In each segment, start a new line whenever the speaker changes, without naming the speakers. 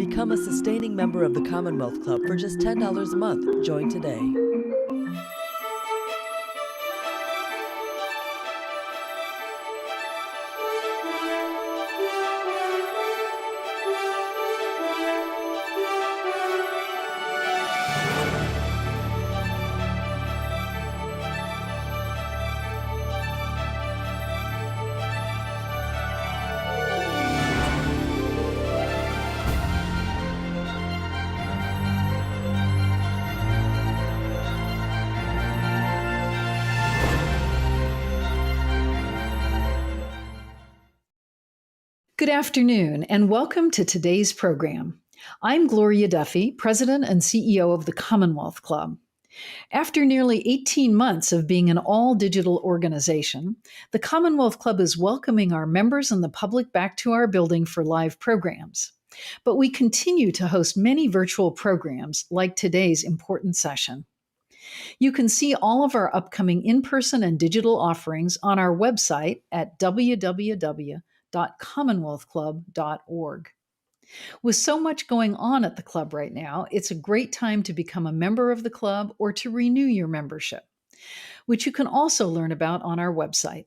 Become a sustaining member of the Commonwealth Club for just $10 a month. Join today.
Good afternoon, and welcome to today's program. I'm Gloria Duffy, President and CEO of the Commonwealth Club. After nearly 18 months of being an all-digital organization, the Commonwealth Club is welcoming our members and the public back to our building for live programs. But we continue to host many virtual programs like today's important session. You can see all of our upcoming in-person and digital offerings on our website at www.commonwealthclub.org. With so much going on at the club right now, it's a great time to become a member of the club or to renew your membership, which you can also learn about on our website.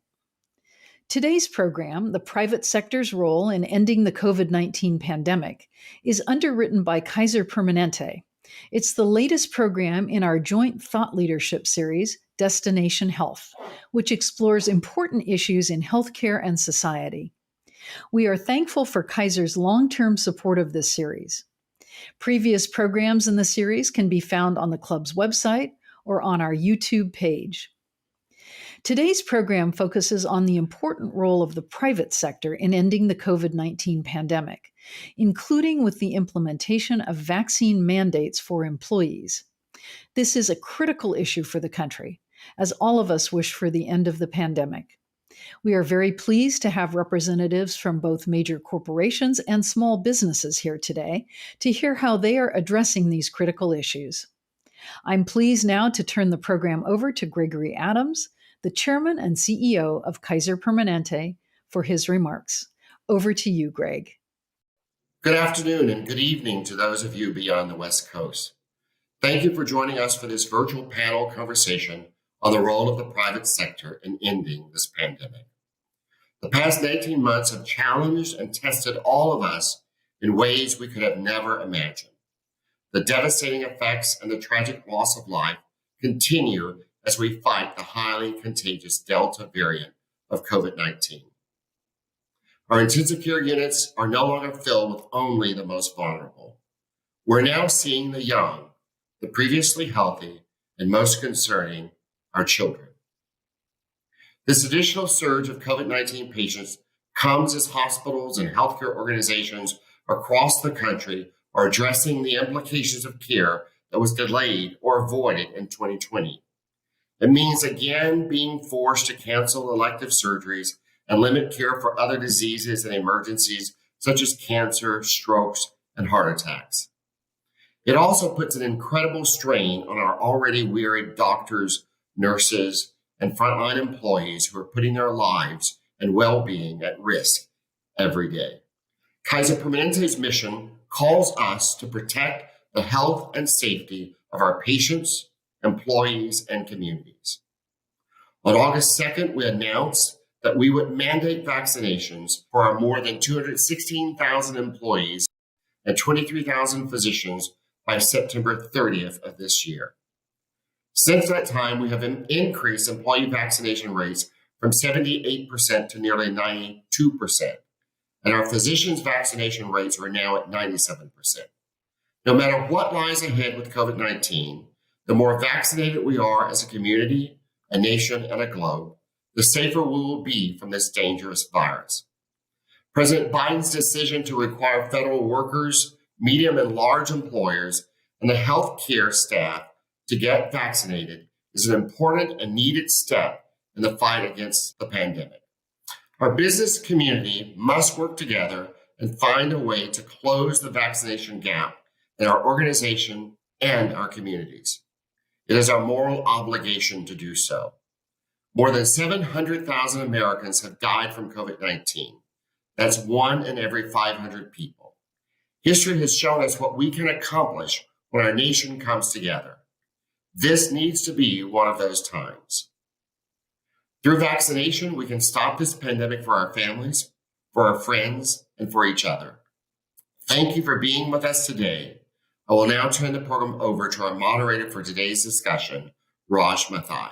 Today's program, The Private Sector's Role in Ending the COVID-19 Pandemic, is underwritten by Kaiser Permanente. It's the latest program in our joint thought leadership series, Destination Health, which explores important issues in healthcare and society. We are thankful for Kaiser's long-term support of this series. Previous programs in the series can be found on the club's website or on our YouTube page. Today's program focuses on the important role of the private sector in ending the COVID-19 pandemic, including with the implementation of vaccine mandates for employees. This is a critical issue for the country, as all of us wish for the end of the pandemic. We are very pleased to have representatives from both major corporations and small businesses here today to hear how they are addressing these critical issues. I'm pleased now to turn the program over to Gregory Adams, the Chairman and CEO of Kaiser Permanente, for his remarks. Over to you, Greg.
Good afternoon and good evening to those of you beyond the West Coast. Thank you for joining us for this virtual panel conversation on the role of the private sector in ending this pandemic. The past 18 months have challenged and tested all of us in ways we could have never imagined. The devastating effects and the tragic loss of life continue as we fight the highly contagious Delta variant of COVID-19. Our intensive care units are no longer filled with only the most vulnerable. We're now seeing the young, the previously healthy, and most concerning, our children. This additional surge of COVID-19 patients comes as hospitals and healthcare organizations across the country are addressing the implications of care that was delayed or avoided in 2020. It means again being forced to cancel elective surgeries and limit care for other diseases and emergencies such as cancer, strokes, and heart attacks. It also puts an incredible strain on our already wearied doctors, nurses, and frontline employees who are putting their lives and well-being at risk every day. Kaiser Permanente's mission calls us to protect the health and safety of our patients, employees, and communities. On August 2nd, we announced that we would mandate vaccinations for our more than 216,000 employees and 23,000 physicians by September 30th of this year. Since that time, we have increased employee vaccination rates from 78% to nearly 92%, and our physicians' vaccination rates are now at 97%. No matter what lies ahead with COVID-19, the more vaccinated we are as a community, a nation, and a globe, the safer we will be from this dangerous virus. President Biden's decision to require federal workers, medium and large employers, and the healthcare staff to get vaccinated is an important and needed step in the fight against the pandemic. Our business community must work together and find a way to close the vaccination gap in our organization and our communities. It is our moral obligation to do so. More than 700,000 Americans have died from COVID-19. That's 1 in every 500 people. History has shown us what we can accomplish when our nation comes together. This needs to be one of those times. Through vaccination, we can stop this pandemic for our families, for our friends, and for each other. Thank you for being with us today. I will now turn the program over to our moderator for today's discussion, Raj Mathai.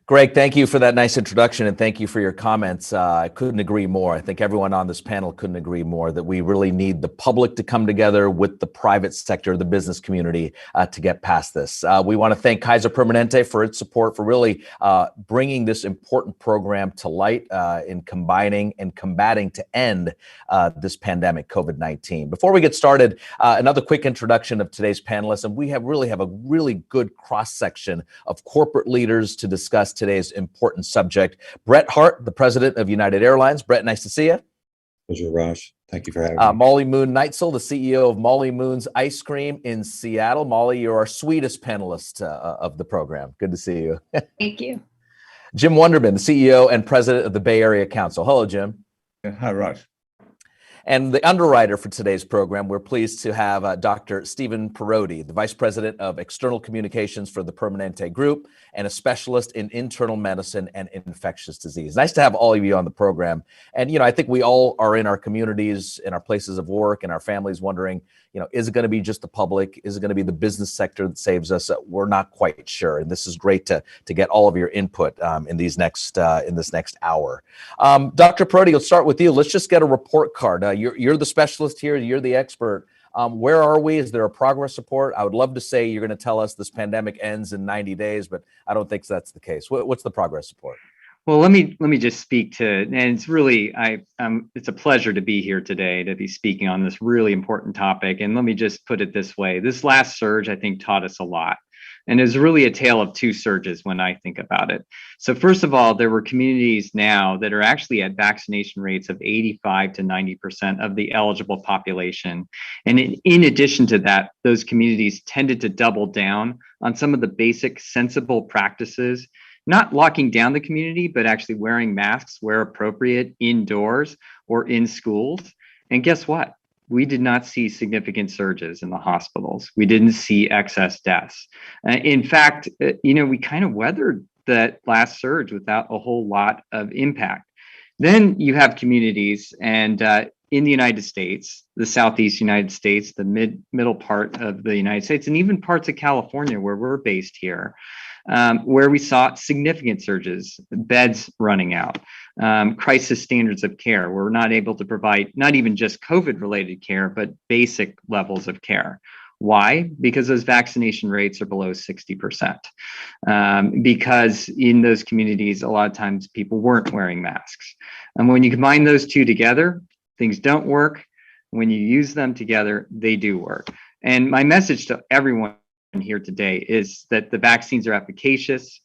Greg, thank you for that nice introduction, and thank you for your comments. I couldn't agree more. I think everyone on this panel couldn't agree more that we really need the public to come together with the private sector, the business community, to get past this. We want to thank Kaiser Permanente for its support, for really bringing this important program to light in combining and combating to end this pandemic, COVID-19. Before we get started, another quick introduction of today's panelists, and we really have a really good cross-section of corporate leaders to discuss today's important subject. Brett Hart, the president of United Airlines. Brett, nice to see you.
Pleasure, Raj. Thank you for having me.
Molly Moon Neitzel, the CEO of Molly Moon's Ice Cream in Seattle. Molly, you're our sweetest panelist of the program. Good to see you.
Thank you.
Jim Wunderman, the CEO and president of the Bay Area Council. Hello, Jim.
Hi, Raj.
And the underwriter for today's program, we're pleased to have Dr. Stephen Parodi, the Vice President of External Communications for the Permanente Group and a specialist in internal medicine and infectious disease. Nice to have all of you on the program. And, I think we all are in our communities, in our places of work, and our families wondering, is it going to be just the public? Is it going to be the business sector that saves us? We're not quite sure. And this is great to get all of your input in this next hour. Dr. Parodi, let's start with you. Let's just get a report card. You're the specialist here. You're the expert. Where are we? Is there a progress report? I would love to say you're going to tell us this pandemic ends in 90 days, but I don't think that's the case. What's the progress report?
Well, let me just speak to, and it's really, it's a pleasure to be here today to be speaking on this really important topic. And let me just put it this way. This last surge, I think, taught us a lot. And it's really a tale of two surges when I think about it. So first of all, there were communities now that are actually at vaccination rates of 85 to 90% of the eligible population. And in addition to that, those communities tended to double down on some of the basic sensible practices, not locking down the community, but actually wearing masks where appropriate indoors or in schools. And guess what? We did not see significant surges in the hospitals. We didn't see excess deaths. In fact, we kind of weathered that last surge without a whole lot of impact. Then you have communities, and in the United States, the Southeast United States, the middle part of the United States, and even parts of California where we're based here, where we saw significant surges, beds running out, crisis standards of care. We're not able to provide not even just COVID-related care, but basic levels of care. Why? Because those vaccination rates are below 60%. Because in those communities, a lot of times people weren't wearing masks. And when you combine those two together, things don't work. When you use them together, they do work. And my message to everyone here today is that the vaccines are efficacious.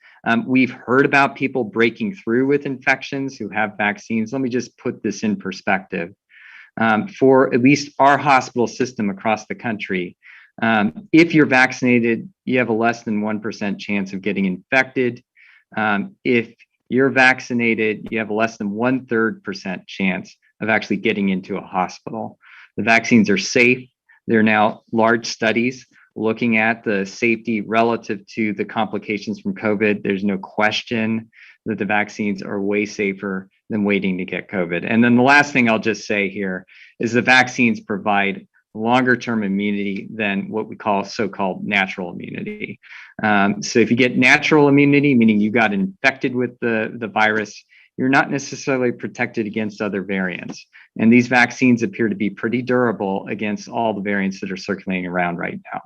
We've heard about people breaking through with infections who have vaccines. Let me just put this in perspective. For at least our hospital system across the country, if you're vaccinated, you have a less than 1% chance of getting infected. If you're vaccinated, you have a less than 1/3% chance of actually getting into a hospital. The vaccines are safe. There are now large studies looking at the safety relative to the complications from COVID. There's no question that the vaccines are way safer than waiting to get COVID. And then the last thing I'll just say here is the vaccines provide longer term immunity than what we call so-called natural immunity. So if you get natural immunity, meaning you got infected with the virus, you're not necessarily protected against other variants. And these vaccines appear to be pretty durable against all the variants that are circulating around right now.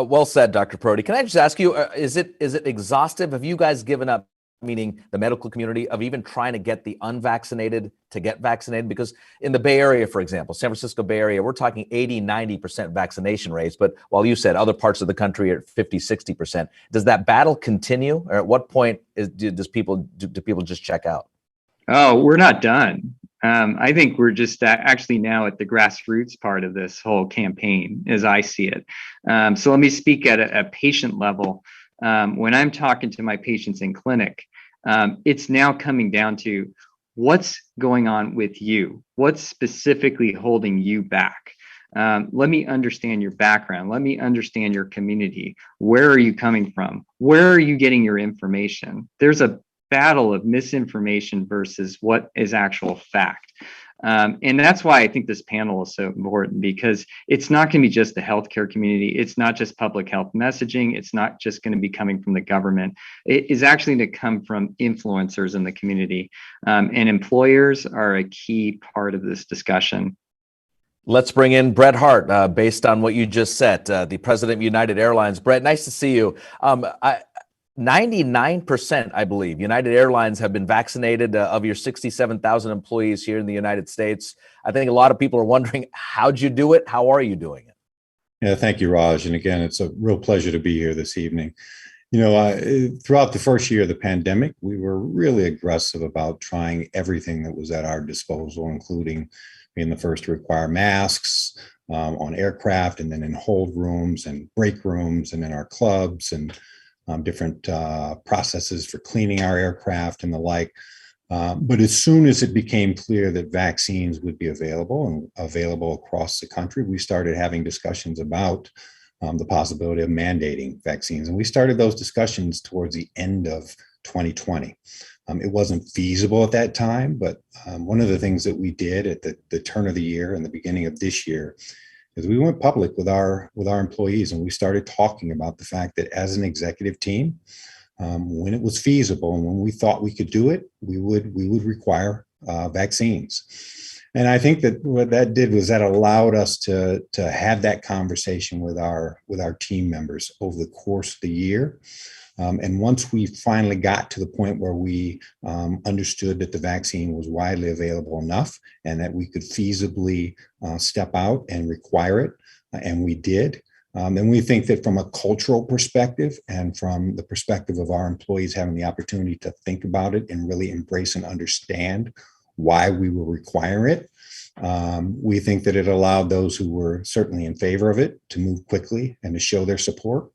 Well said, Dr. Parodi. Can I just ask you, is it exhaustive? Have you guys given up, meaning the medical community, of even trying to get the unvaccinated to get vaccinated? Because in the Bay Area, for example, San Francisco Bay Area, we're talking 80, 90% vaccination rates. But while you said other parts of the country are 50, 60%, does that battle continue? Or at what point do people just check out?
Oh, we're not done. I think we're just actually now at the grassroots part of this whole campaign, as I see it. So let me speak at a patient level. When I'm talking to my patients in clinic, it's now coming down to what's going on with you? What's specifically holding you back? Let me understand your background. Let me understand your community. Where are you coming from? Where are you getting your information? There's a battle of misinformation versus what is actual fact. And that's why I think this panel is so important, because it's not going to be just the healthcare community. It's not just public health messaging. It's not just going to be coming from the government. It is actually going to come from influencers in the community. And employers are a key part of this discussion.
Let's bring in Brett Hart, based on what you just said, the president of United Airlines. Brett, nice to see you. 99%, I believe, United Airlines have been vaccinated of your 67,000 employees here in the United States. I think a lot of people are wondering, how'd you do it? How are you doing it?
Yeah, thank you, Raj. And again, it's a real pleasure to be here this evening. Throughout the first year of the pandemic, we were really aggressive about trying everything that was at our disposal, including being the first to require masks on aircraft, and then in hold rooms and break rooms and in our clubs, and different processes for cleaning our aircraft and the like. But as soon as it became clear that vaccines would be available and available across the country, we started having discussions about the possibility of mandating vaccines. And we started those discussions towards the end of 2020. It wasn't feasible at that time, but one of the things that we did at the turn of the year and the beginning of this year is we went public with our employees, and we started talking about the fact that as an executive team, when it was feasible and when we thought we could do it, we would require vaccines. And I think that what that did was that allowed us to have that conversation with our team members over the course of the year. And once we finally got to the point where we understood that the vaccine was widely available enough and that we could feasibly step out and require it, and we did. And we think that from a cultural perspective and from the perspective of our employees having the opportunity to think about it and really embrace and understand why we will require it, we think that it allowed those who were certainly in favor of it to move quickly and to show their support.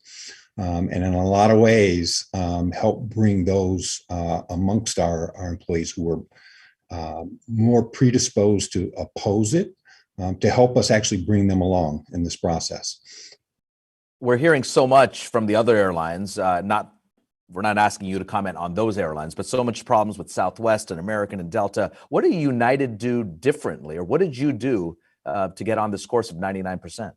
And in a lot of ways, help bring those amongst our employees who were more predisposed to oppose it, to help us actually bring them along in this process.
We're hearing so much from the other airlines, we're not asking you to comment on those airlines, but so much problems with Southwest and American and Delta. What did United do differently, or what did you do to get on this course of 99%?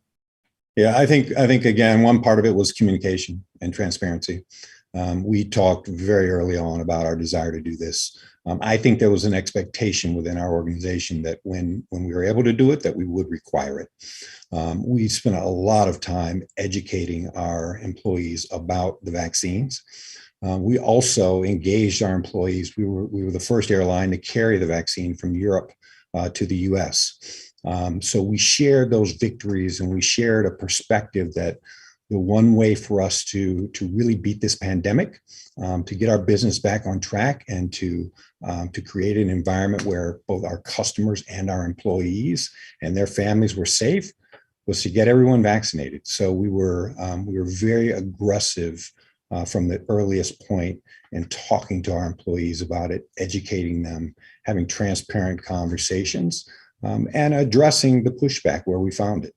Yeah, I think again, one part of it was communication and transparency. We talked very early on about our desire to do this. I think there was an expectation within our organization that when we were able to do it, that we would require it. We spent a lot of time educating our employees about the vaccines. We also engaged our employees. We were the first airline to carry the vaccine from Europe to the US. So we shared those victories, and we shared a perspective that the one way for us to really beat this pandemic, to get our business back on track, and to create an environment where both our customers and our employees and their families were safe, was to get everyone vaccinated. So we were very aggressive from the earliest point in talking to our employees about it, educating them, having transparent conversations, and addressing the pushback where we found it.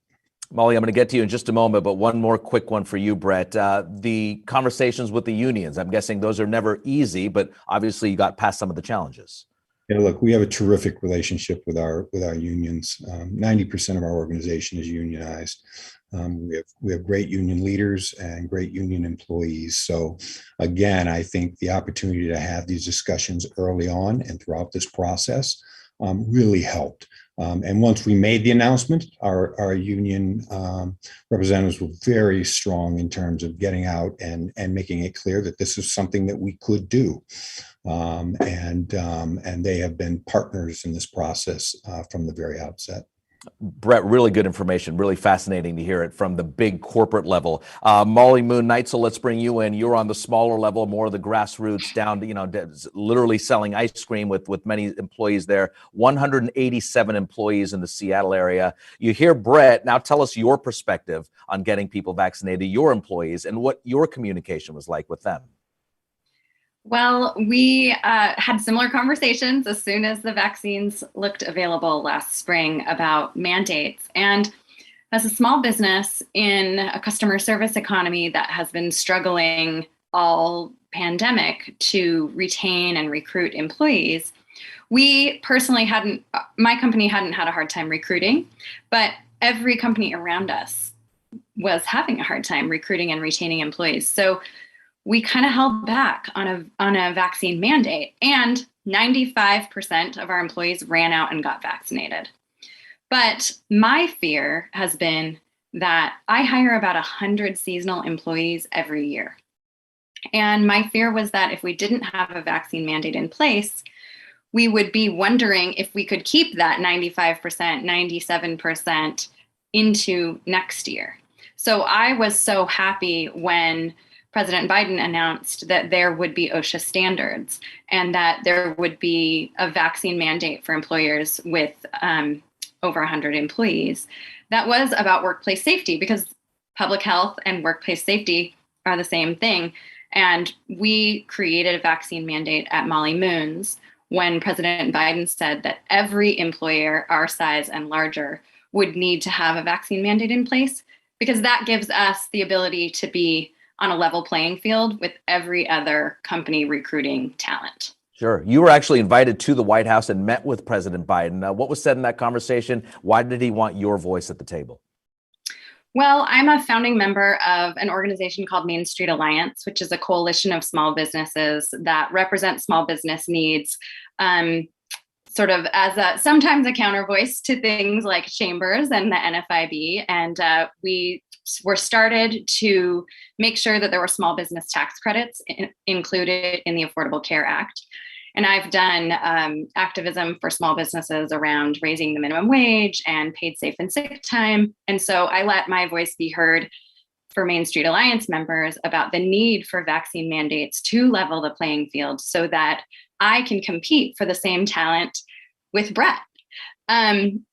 Molly, I'm going to get to you in just a moment, but one more quick one for you, Brett. The conversations with the unions, I'm guessing those are never easy, but obviously you got past some of the challenges.
Yeah, look, we have a terrific relationship with our unions. 90% of our organization is unionized. We have great union leaders and great union employees. So again, I think the opportunity to have these discussions early on and throughout this process really helped. And once we made the announcement, our union representatives were very strong in terms of getting out and making it clear that this is something that we could do. And they have been partners in this process from the very outset.
Brett, really good information, really fascinating to hear it from the big corporate level. Molly Moon Neitzel, let's bring you in. You're on the smaller level, more of the grassroots, down to, literally selling ice cream with many employees there. 187 employees in the Seattle area. You hear Brett. Now tell us your perspective on getting people vaccinated, your employees, and what your communication was like with them.
Well, we had similar conversations as soon as the vaccines looked available last spring about mandates. And as a small business in a customer service economy that has been struggling all pandemic to retain and recruit employees, we personally my company hadn't had a hard time recruiting, but every company around us was having a hard time recruiting and retaining employees. So we kind of held back on a vaccine mandate, and 95% of our employees ran out and got vaccinated. But my fear has been that I hire about 100 seasonal employees every year. And my fear was that if we didn't have a vaccine mandate in place, we would be wondering if we could keep that 95%, 97% into next year. So I was so happy when President Biden announced that there would be OSHA standards and that there would be a vaccine mandate for employers with over 100 employees. That was about workplace safety, because public health and workplace safety are the same thing. And we created a vaccine mandate at Molly Moons when President Biden said that every employer our size and larger would need to have a vaccine mandate in place, because that gives us the ability to be on a level playing field with every other company recruiting talent.
Sure. You were actually invited to the White House and met with President Biden. What was said in that conversation? Why did he want your voice at the table?
Well, I'm a founding member of an organization called Main Street Alliance, which is a coalition of small businesses that represent small business needs, sort of as sometimes a counter voice to things like Chambers and the NFIB. And we were started to make sure that there were small business tax credits included in the Affordable Care Act. And I've done activism for small businesses around raising the minimum wage and paid safe and sick time. And so I let my voice be heard for Main Street Alliance members about the need for vaccine mandates to level the playing field so that I can compete for the same talent with Brett. And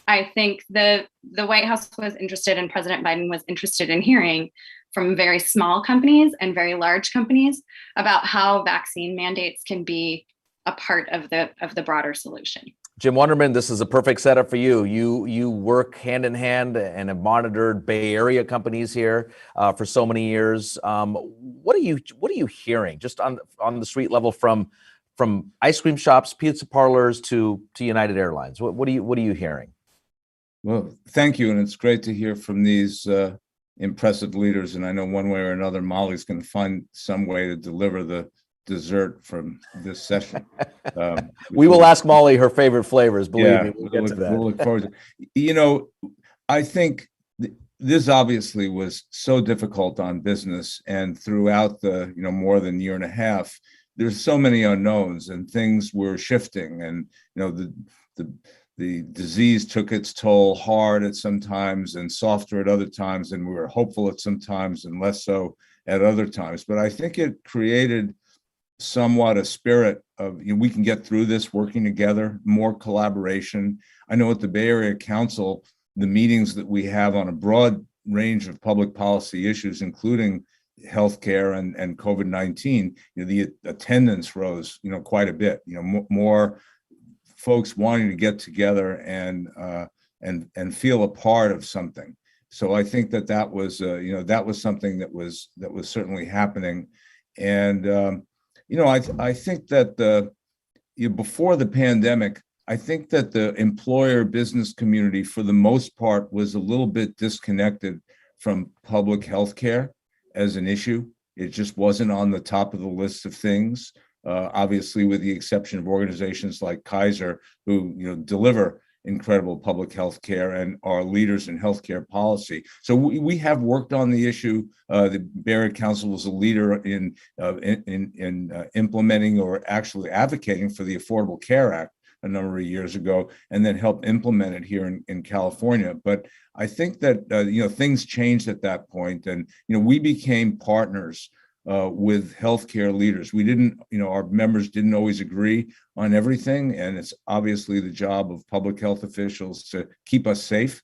I think the White House was interested, and President Biden was interested in hearing from very small companies and very large companies about how vaccine mandates can be a part of the broader solution.
Jim Wunderman, this is a perfect setup for you. You work hand in hand and have monitored Bay Area companies here for so many years. What are you hearing just on the street level from ice cream shops, pizza parlors to United Airlines? What are you hearing?
Well, thank you, and it's great to hear from these impressive leaders. And I know one way or another, Molly's going to find some way to deliver the dessert from this session.
We will ask Molly her favorite flavors. Believe me, we'll get to that.
We'll look forward to. I think this obviously was so difficult on business, and throughout the more than a year and a half, there's so many unknowns, and things were shifting, and the disease took its toll hard at some times and softer at other times, and we were hopeful at some times and less so at other times. But I think it created somewhat a spirit of we can get through this working together, more collaboration. I know at the Bay Area Council, the meetings that we have on a broad range of public policy issues, including healthcare and COVID-19, the attendance rose, quite a bit. More folks wanting to get together and feel a part of something. So I think that was that was something that was certainly happening, and I think that before the pandemic, I think that the employer business community, for the most part, was a little bit disconnected from public health care as an issue. It just wasn't on the top of the list of things. Obviously, with the exception of organizations like Kaiser, who deliver incredible public health care and are leaders in healthcare policy. So we have worked on the issue. The Bay Area Council was a leader in implementing or actually advocating for the Affordable Care Act a number of years ago, and then helped implement it here in California. But I think that things changed at that point, and we became partners with healthcare leaders. We didn't, our members didn't always agree on everything, and it's obviously the job of public health officials to keep us safe.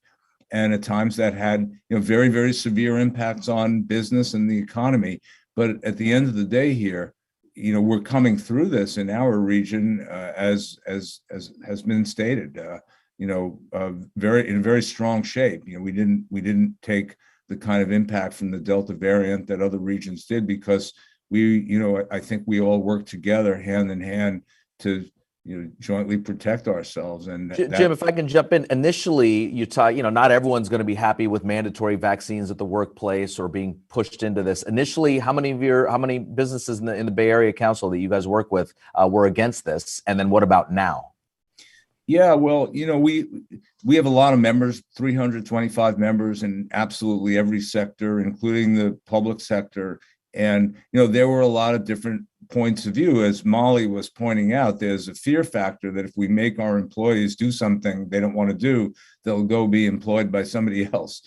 And at times that had, very, very severe impacts on business and the economy. But at the end of the day here, we're coming through this in our region, as has been stated, in very strong shape. We didn't take the kind of impact from the Delta variant that other regions did, because I think we all work together hand in hand to jointly protect ourselves. And
Jim, if I can jump in, initially you talk, not everyone's going to be happy with mandatory vaccines at the workplace or being pushed into this. Initially, how many businesses in the Bay Area Council that you guys work with were against this? And then what about now?
Yeah, well, we have a lot of members, 325 members in absolutely every sector, including the public sector. And, there were a lot of different points of view. As Molly was pointing out, there's a fear factor that if we make our employees do something they don't want to do, they'll go be employed by somebody else.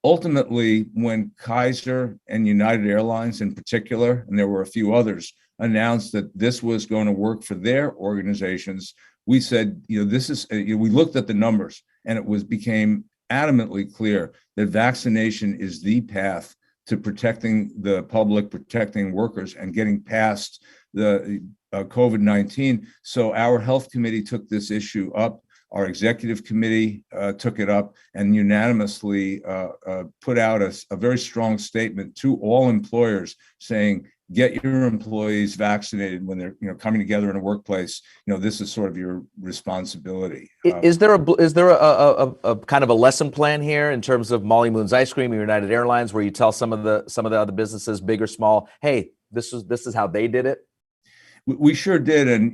Ultimately, when Kaiser and United Airlines in particular, and there were a few others, announced that this was going to work for their organizations, we said, we looked at the numbers, and it became adamantly clear that vaccination is the path to protecting the public, protecting workers, and getting past the COVID-19. So our health committee took this issue up. Our executive committee took it up and unanimously put out a very strong statement to all employers saying, get your employees vaccinated when they're coming together in a workplace. This is sort of your responsibility.
Is there a kind of a lesson plan here in terms of Molly Moon's Ice Cream or United Airlines, where you tell some of the other businesses, big or small, hey, this is how they did it?
We sure did, and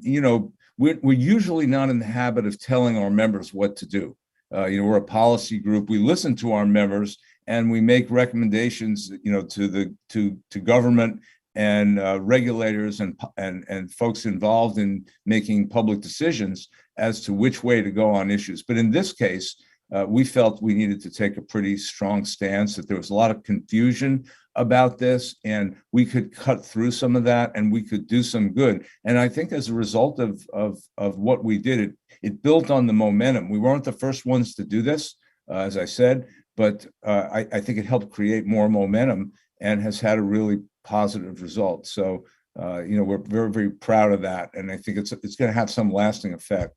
we're usually not in the habit of telling our members what to do. We're a policy group. We listen to our members and we make recommendations, to government and regulators and folks involved in making public decisions as to which way to go on issues. But in this case, we felt we needed to take a pretty strong stance, that there was a lot of confusion about this, and we could cut through some of that and we could do some good. And I think as a result of what we did, it built on the momentum. We weren't the first ones to do this, as I said, but I think it helped create more momentum and has had a really positive result. So, we're very, very proud of that. And I think it's going to have some lasting effect.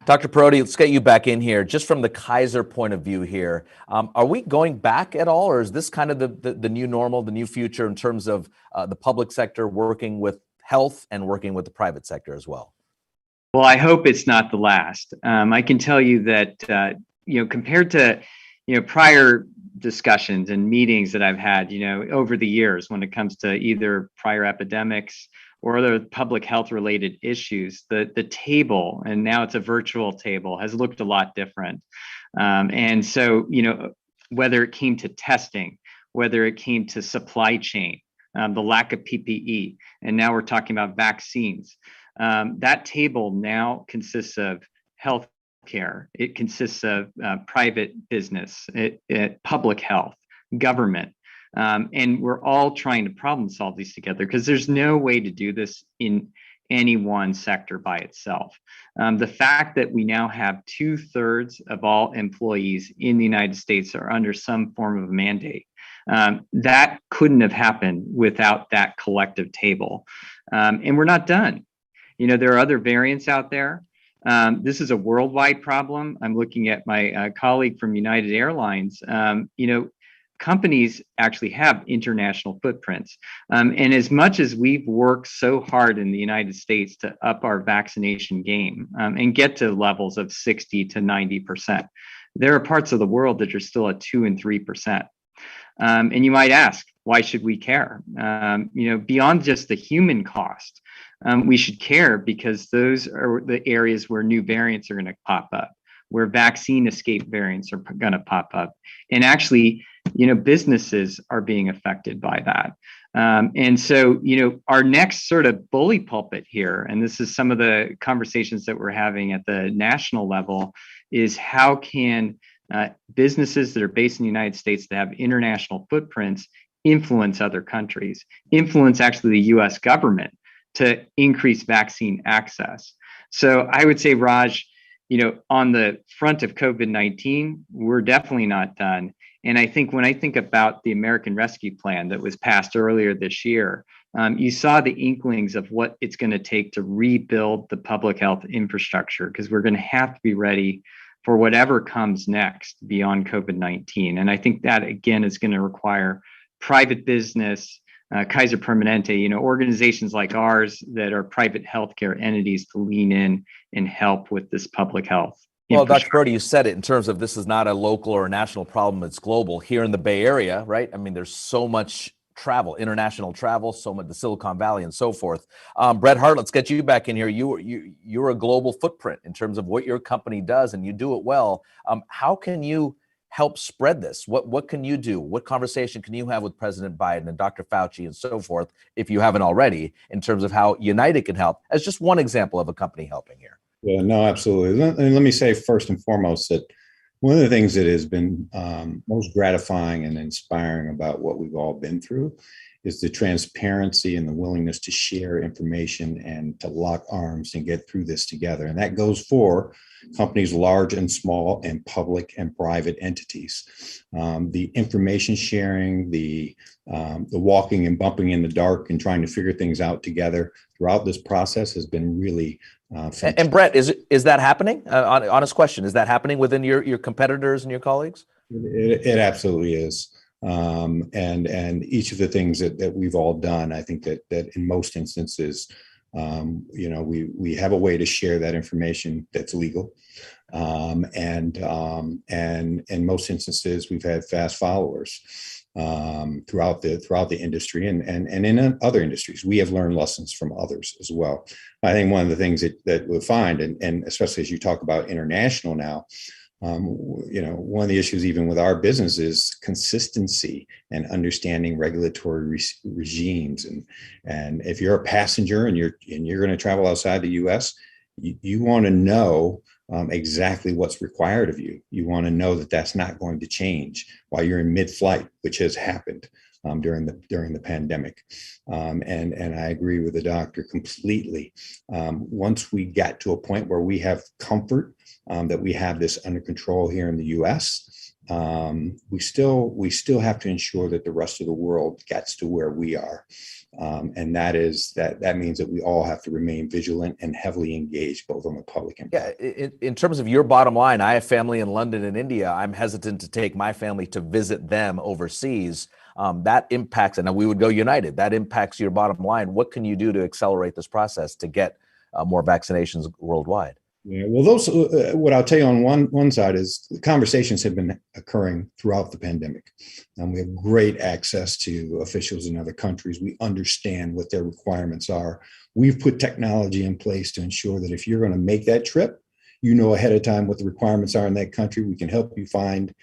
Dr. Parodi, let's get you back in here. Just from the Kaiser point of view here, are we going back at all, or is this kind of the new normal, the new future in terms of the public sector working with health and working with the private sector as well?
Well, I hope it's not the last. I can tell you that, compared to, prior discussions and meetings that I've had, over the years when it comes to either prior epidemics or other public health related issues, the table, and now it's a virtual table, has looked a lot different. And so, whether it came to testing, whether it came to supply chain, the lack of PPE, and now we're talking about vaccines, that table now consists of healthcare. It consists of private business, public health, government. And we're all trying to problem solve these together, because there's no way to do this in any one sector by itself. The fact that we now have 2/3 of all employees in the United States are under some form of mandate, that couldn't have happened without that collective table. And we're not done. There are other variants out there. This is a worldwide problem. I'm looking at my colleague from United Airlines. Companies actually have international footprints. And as much as we've worked so hard in the United States to up our vaccination game and get to levels of 60 to 90%, there are parts of the world that are still at 2 and 3%. And you might ask, why should we care? Beyond just the human cost, we should care because those are the areas where new variants are going to pop up, where vaccine escape variants are going to pop up. And actually, businesses are being affected by that. And so, our next sort of bully pulpit here, and this is some of the conversations that we're having at the national level, is how can businesses that are based in the United States that have international footprints influence other countries, influence actually the US government to increase vaccine access. So I would say, Raj, on the front of COVID-19, we're definitely not done. And I think when I think about the American Rescue Plan that was passed earlier this year, you saw the inklings of what it's going to take to rebuild the public health infrastructure, because we're going to have to be ready for whatever comes next beyond COVID-19. And I think that, again, is going to require private business, Kaiser Permanente, organizations like ours that are private healthcare entities to lean in and help with this public health.
Well, Dr. Brody, you said it in terms of this is not a local or a national problem, it's global. Here in the Bay Area, right? I mean, there's so much travel, international travel, so much, the Silicon Valley and so forth. Brett Hart, let's get you back in here. You're a global footprint in terms of what your company does, and you do it well. How can you help spread this? What can you do? What conversation can you have with President Biden and Dr. Fauci and so forth, if you haven't already, in terms of how United can help, as just one example of a company helping here?
Yeah, no, absolutely. Let me say first and foremost that one of the things that has been most gratifying and inspiring about what we've all been through is the transparency and the willingness to share information and to lock arms and get through this together. And that goes for companies large and small and public and private entities. The information sharing, the walking and bumping in the dark and trying to figure things out together throughout this process has been really fantastic.
And Brett, is that happening? Honest question, is that happening within your competitors and your colleagues?
It absolutely is. And each of the things that we've all done, I think that in most instances, we have a way to share that information that's legal. And in most instances, we've had fast followers throughout the industry and in other industries. We have learned lessons from others as well. I think one of the things that we'll find, and especially as you talk about international now, one of the issues even with our business is consistency and understanding regulatory regimes. And if you're a passenger and you're going to travel outside the U.S., you want to know exactly what's required of you. You want to know that that's not going to change while you're in mid-flight, which has happened during the pandemic. And I agree with the doctor completely. Once we get to a point where we have comfort that we have this under control here in the U.S., we still have to ensure that the rest of the world gets to where we are. And that means that we all have to remain vigilant and heavily engaged, both on the public and private.
Yeah, in terms of your bottom line, I have family in London and India. I'm hesitant to take my family to visit them overseas. That impacts, and we would go United. That impacts your bottom line. What can you do to accelerate this process to get more vaccinations worldwide?
Yeah, well, what I'll tell you on one side is the conversations have been occurring throughout the pandemic. We have great access to officials in other countries. We understand what their requirements are. We've put technology in place to ensure that if you're going to make that trip, you know ahead of time what the requirements are in that country. We can help you find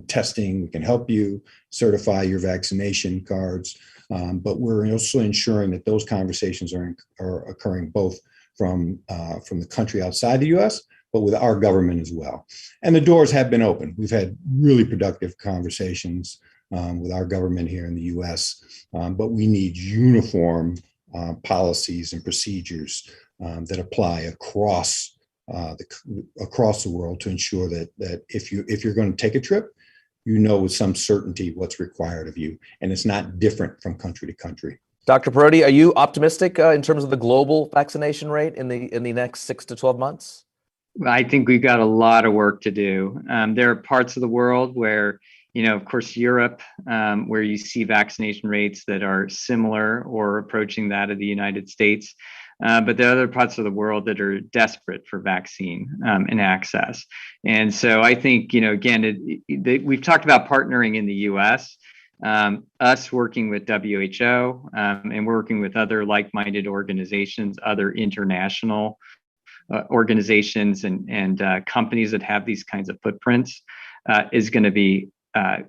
testing. We can help you certify your vaccination cards. But we're also ensuring that those conversations are occurring both from the country outside the U.S., but with our government as well. And the doors have been open. We've had really productive conversations with our government here in the U.S., but we need uniform policies and procedures that apply across the world to ensure that if you're going to take a trip, you know with some certainty what's required of you, and it's not different from country to country.
Dr. Parodi, are you optimistic in terms of the global vaccination rate in the next 6 to 12 months?
I think we've got a lot of work to do. There are parts of the world where, of course, Europe, where you see vaccination rates that are similar or approaching that of the United States. But there are other parts of the world that are desperate for vaccine and access. And so I think, again, we've talked about partnering in the U.S., us working with WHO and working with other like-minded organizations, other international organizations and companies that have these kinds of footprints is going to be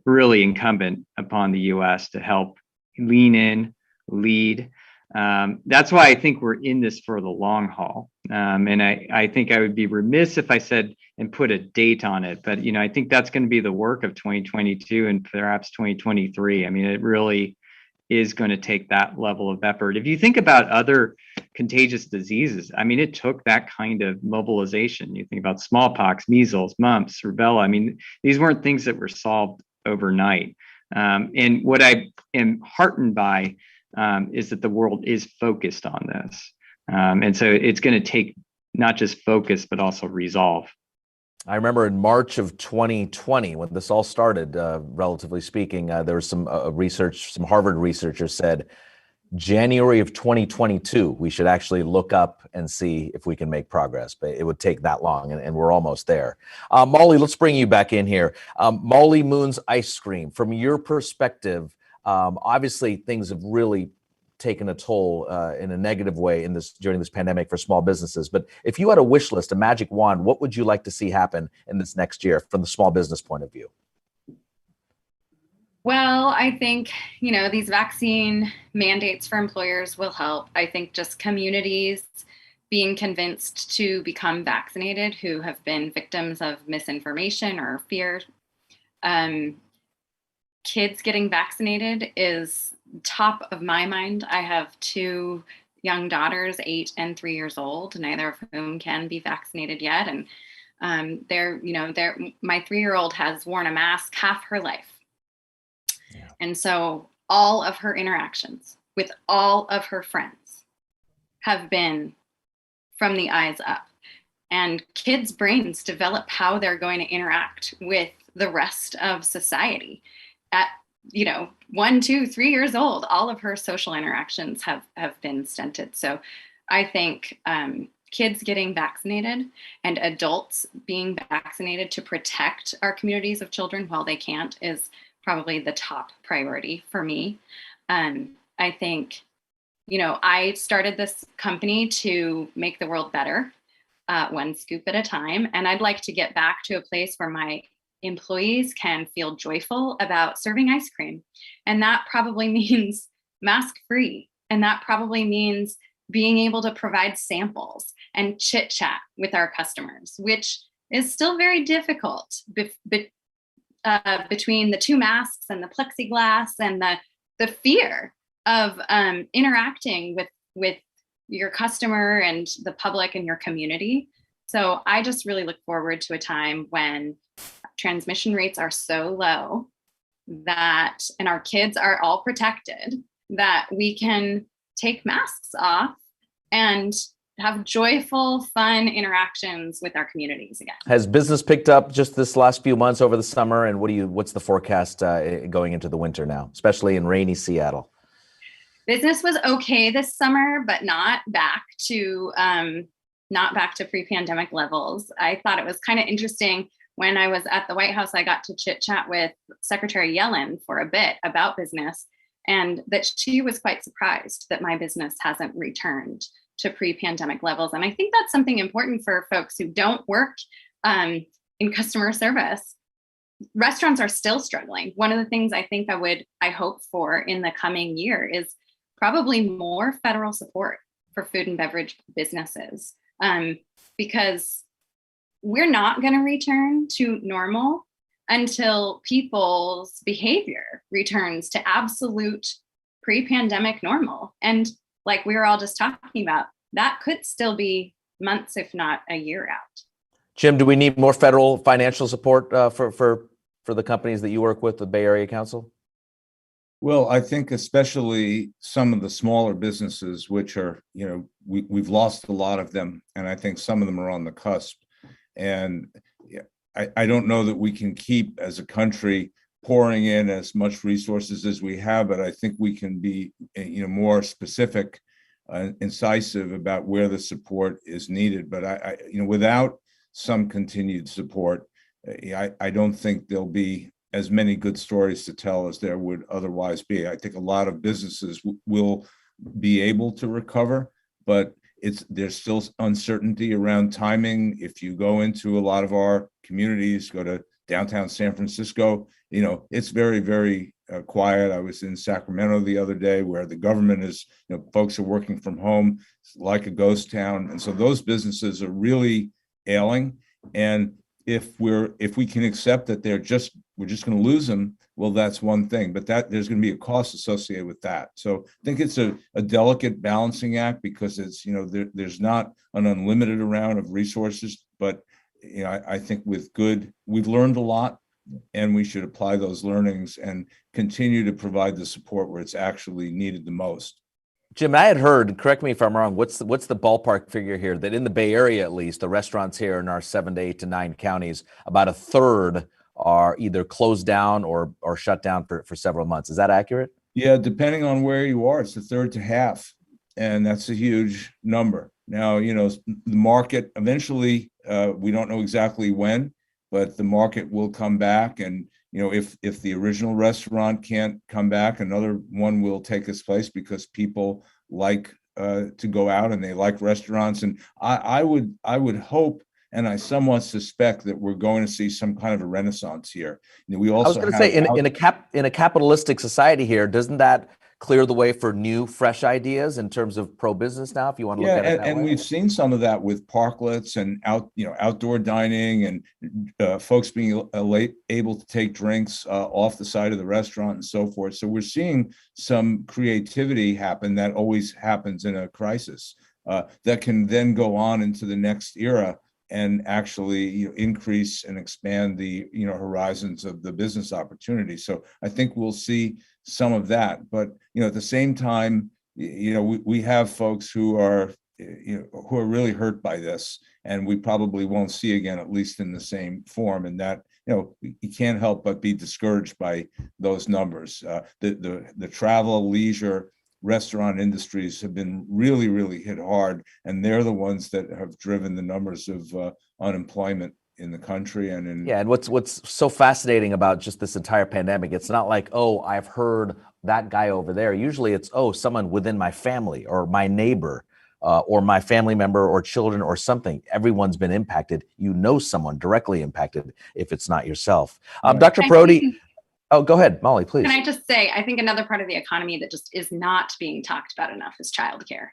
really incumbent upon the U.S. to help lean in, lead. That's why I think we're in this for the long haul. And I think I would be remiss if I said and put a date on it, but I think that's going to be the work of 2022 and perhaps 2023. I mean, it really is going to take that level of effort. If you think about other contagious diseases, I mean, it took that kind of mobilization. You think about smallpox, measles, mumps, rubella. I mean, these weren't things that were solved overnight. And what I am heartened by is that the world is focused on this. And so it's going to take not just focus, but also resolve.
I remember in March of 2020, when this all started, relatively speaking, there was some research, some Harvard researchers said, January of 2022, we should actually look up and see if we can make progress, but it would take that long, and we're almost there. Molly, let's bring you back in here. Molly Moon's Ice Cream, from your perspective, obviously things have really taken a toll in a negative way during this pandemic for small businesses. But if you had a wish list, a magic wand, what would you like to see happen in this next year from the small business point of view?
Well, I think, these vaccine mandates for employers will help. I think just communities being convinced to become vaccinated who have been victims of misinformation or fear. Kids getting vaccinated is top of my mind. I have 2 young daughters, 8 and 3 years old, neither of whom can be vaccinated yet. And my 3-year-old has worn a mask half her life. Yeah. And so all of her interactions with all of her friends have been from the eyes up. And kids' brains develop how they're going to interact with the rest of society. At 1, 2, 3 years old, all of her social interactions have been stunted. So I think kids getting vaccinated and adults being vaccinated to protect our communities of children while they can't is probably the top priority for me. I think, I started this company to make the world better, one scoop at a time. And I'd like to get back to a place where my employees can feel joyful about serving ice cream. And that probably means mask free. And that probably means being able to provide samples and chit chat with our customers, which is still very difficult between the 2 masks and the plexiglass and the fear of interacting with your customer and the public and your community. So I just really look forward to a time when transmission rates are so low and our kids are all protected, that we can take masks off and have joyful, fun interactions with our communities again.
Has business picked up just this last few months over the summer? And what's the forecast going into the winter now, especially in rainy Seattle?
Business was okay this summer, but not back to pre-pandemic levels. I thought it was kind of interesting. When I was at the White House, I got to chit chat with Secretary Yellen for a bit about business, and that she was quite surprised that my business hasn't returned to pre-pandemic levels. And I think that's something important for folks who don't work in customer service. Restaurants are still struggling. One of the things I hope for in the coming year is probably more federal support for food and beverage businesses, because we're not going to return to normal until people's behavior returns to absolute pre-pandemic normal. And like we were all just talking about, that could still be months, if not a year out.
Jim, do we need more federal financial support for the companies that you work with, the Bay Area Council?
Well, I think especially some of the smaller businesses, which are, we've lost a lot of them, and I think some of them are on the cusp. And I don't know that we can keep, as a country, pouring in as much resources as we have, but I think we can be, more specific, incisive about where the support is needed. But without some continued support, I don't think there'll be as many good stories to tell as there would otherwise be. I think a lot of businesses will be able to recover, but there's still uncertainty around timing. If you go into a lot of our communities, go to downtown San Francisco, it's very, very quiet. I was in Sacramento the other day, where the government is, folks are working from home. It's like a ghost town. And so those businesses are really ailing. And if we can accept that we're just going to lose them, well, that's one thing, but there's going to be a cost associated with that. So I think it's a delicate balancing act, because it's, there's not an unlimited amount of resources, but I think we've learned a lot and we should apply those learnings and continue to provide the support where it's actually needed the most.
Jim, I had heard, correct me if I'm wrong, what's the ballpark figure here, that in the Bay Area, at least, the restaurants here in our 7 to 8 to 9 counties, about a third are either closed down or shut down for several months. Is that accurate?
Yeah, depending on where you are, it's a third to half, and that's a huge number. Now, the market eventually, we don't know exactly when, but the market will come back. And, if the original restaurant can't come back, another one will take its place because people like to go out and they like restaurants. And I would hope, and I somewhat suspect, that we're going to see some kind of a renaissance here. We also
I was going to say, in a capitalistic society here, doesn't that clear the way for new, fresh ideas in terms of pro-business now, if you want to look at it that way?
And we've seen some of that with parklets and outdoor dining, and folks being able to take drinks off the side of the restaurant and so forth. So we're seeing some creativity happen that always happens in a crisis, that can then go on into the next era and actually increase and expand the horizons of the business opportunity. So I think we'll see some of that. But at the same time, we have folks who are really hurt by this, and we probably won't see again, at least in the same form. And that you can't help but be discouraged by those numbers. The travel, leisure, restaurant industries have been really, really hit hard, and they're the ones that have driven the numbers of unemployment in the country. And
what's so fascinating about just this entire pandemic, it's not like, oh, I've heard that guy over there. Usually it's, oh, someone within my family or my neighbor or my family member or children or something. Everyone's been impacted. Someone directly impacted if it's not yourself. Dr. Parodi. Oh, go ahead, Molly, please.
Can I just say, I think another part of the economy that just is not being talked about enough is childcare.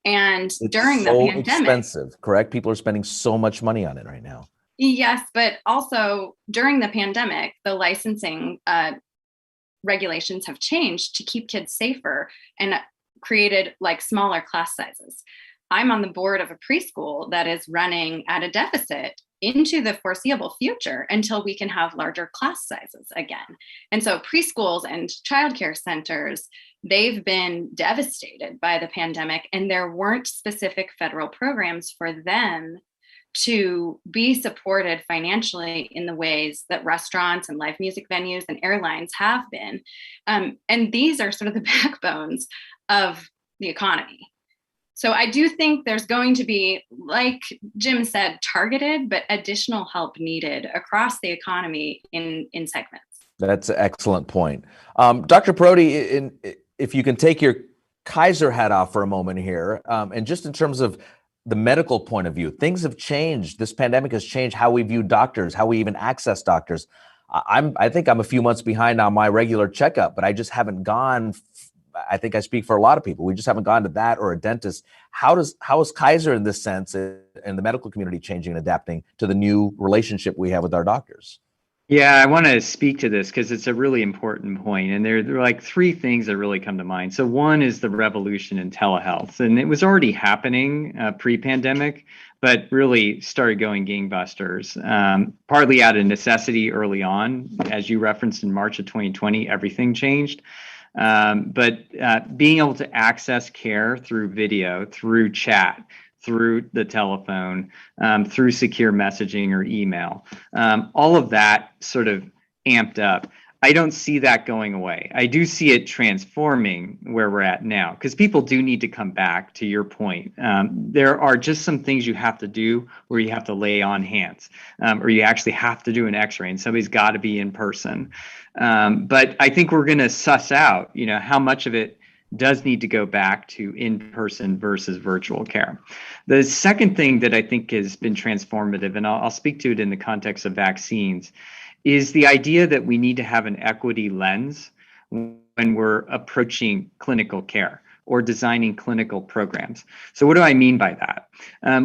And during the pandemic,
expensive, correct? People are spending so much money on it right now.
Yes, but also during the pandemic, the licensing regulations have changed to keep kids safer and created smaller class sizes. I'm on the board of a preschool that is running at a deficit into the foreseeable future until we can have larger class sizes again. And so preschools and childcare centers, they've been devastated by the pandemic, and there weren't specific federal programs for them to be supported financially in the ways that restaurants and live music venues and airlines have been. And these are sort of the backbones of the economy. So I do think there's going to be, like Jim said, targeted but additional help needed across the economy in segments.
That's an excellent point. Dr. Parodi, if you can take your Kaiser hat off for a moment here, and just in terms of the medical point of view, things have changed. This pandemic has changed how we view doctors, how we even access doctors. I think I'm a few months behind on my regular checkup, but I just haven't gone. I think I speak for a lot of people. We just haven't gone to that or a dentist. How is Kaiser in this sense and the medical community changing and adapting to the new relationship we have with our doctors?
Yeah, I want to speak to this because it's a really important point. And there are three things that really come to mind. So one is the revolution in telehealth. And it was already happening pre-pandemic, but really started going gangbusters, partly out of necessity early on. As you referenced, in March of 2020, everything changed. But being able to access care through video, through chat, through the telephone, through secure messaging or email, all of that sort of amped up. I don't see that going away. I do see it transforming where we're at now, because people do need to come back, to your point. There are just some things you have to do where you have to lay on hands, or you actually have to do an x-ray, and somebody's got to be in person. But I think we're going to suss out, how much of it does need to go back to in-person versus virtual care. The second thing that I think has been transformative, and I'll speak to it in the context of vaccines, is the idea that we need to have an equity lens when we're approaching clinical care. or designing clinical programs. So what do I mean by that?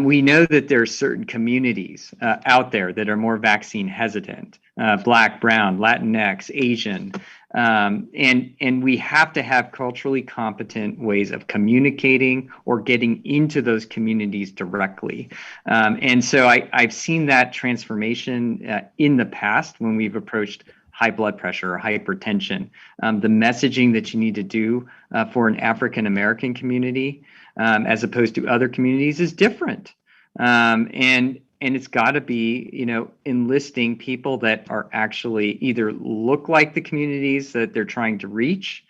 We know that there are certain communities out there that are more vaccine hesitant, Black, Brown, Latinx, Asian, and we have to have culturally competent ways of communicating or getting into those communities directly. And so I've seen that transformation in the past when we've approached high blood pressure or hypertension. The messaging that you need to do for an African American community as opposed to other communities is different. And it's got to be, enlisting people that are actually either look like the communities that they're trying to reach